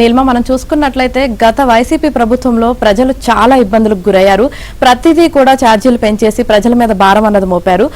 నీల్మ మనం చూసుకున్నట్లయితే గత వైసీపీ ప్రభుత్వంలో ప్రజలు చాలా ఇబ్బందులకు గురయ్యారు. ప్రతిదీ కూడా ఛార్జీలు పెంచేసి ప్రజల మీద భారం అన్నది మోపారు.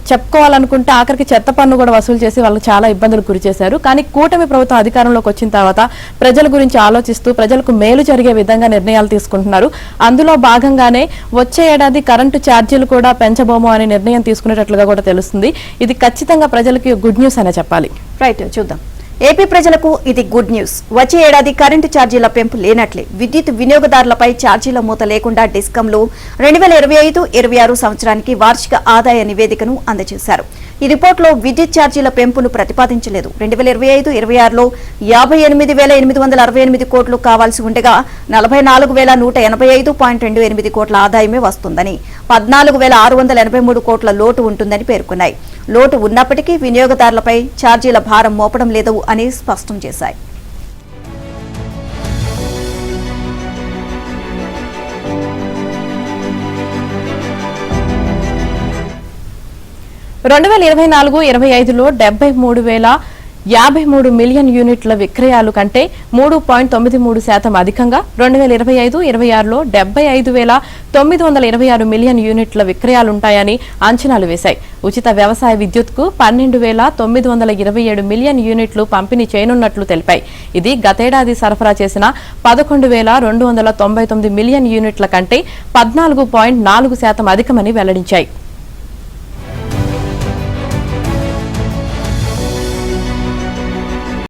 చెప్పుకోవాలనుకుంటే ఆఖరికి చెత్త పన్ను కూడా వసూలు చేసి వాళ్ళకి చాలా ఇబ్బందులకు గురి చేశారు. కానీ కూటమి ప్రభుత్వం అధికారంలోకి వచ్చిన తర్వాత ప్రజల గురించి ఆలోచిస్తూ ప్రజలకు మేలు జరిగే విధంగా నిర్ణయాలు తీసుకుంటున్నారు. అందులో భాగంగానే వచ్చే ఏడాది కరెంటు ఛార్జీలు కూడా పెంచబోము అనే నిర్ణయం తీసుకునేటట్లుగా కూడా తెలుస్తుంది. ఇది ఖచ్చితంగా ప్రజలకి గుడ్ న్యూస్ అనే చెప్పాలి. రైట్, చూద్దాం. ఏపీ ప్రజలకు ఇది గుడ్ న్యూస్. వచ్చే ఏడాది కరెంటు ఛార్జీల పెంపు లేనట్లే. విద్యుత్ వినియోగదారులపై ఛార్జీల మూత లేకుండా డిస్కంలు 2025-26 సంవత్సరానికి వార్షిక ఆదాయ నివేదికను అందజేశారు. ఈ రిపోర్టులో విద్యుత్ ఛార్జీల పెంపును ప్రతిపాదించలేదు. 2025-26లో 58,868 కోట్లు కావాల్సి ఉండగా 44,185.28 కోట్ల ఆదాయమే వస్తుందని, 14,683 కోట్ల లోటు ఉంటుందని పేర్కొన్నాయి. లోటు ఉన్నప్పటికీ వినియోగదారులపై ఛార్జీల భారం మోపడం లేదు అని స్పష్టం చేశాయి. రెండు 2024-25లో 73,053 మిలియన్ యూనిట్ల విక్రయాలు కంటే 3.93% అధికంగా, 2025-26లో 75,926 మిలియన్ యూనిట్ల విక్రయాలుంటాయని అంచనాలు వేశాయి. ఉచిత వ్యవసాయ విద్యుత్కు 12,927 మిలియన్ యూనిట్లు పంపిణీ చేయనున్నట్లు తెలిపాయి. ఇది గతేడాది సరఫరా చేసిన 11,299 మిలియన్ యూనిట్ల కంటే 14.4% అధికమని వెల్లడించాయి.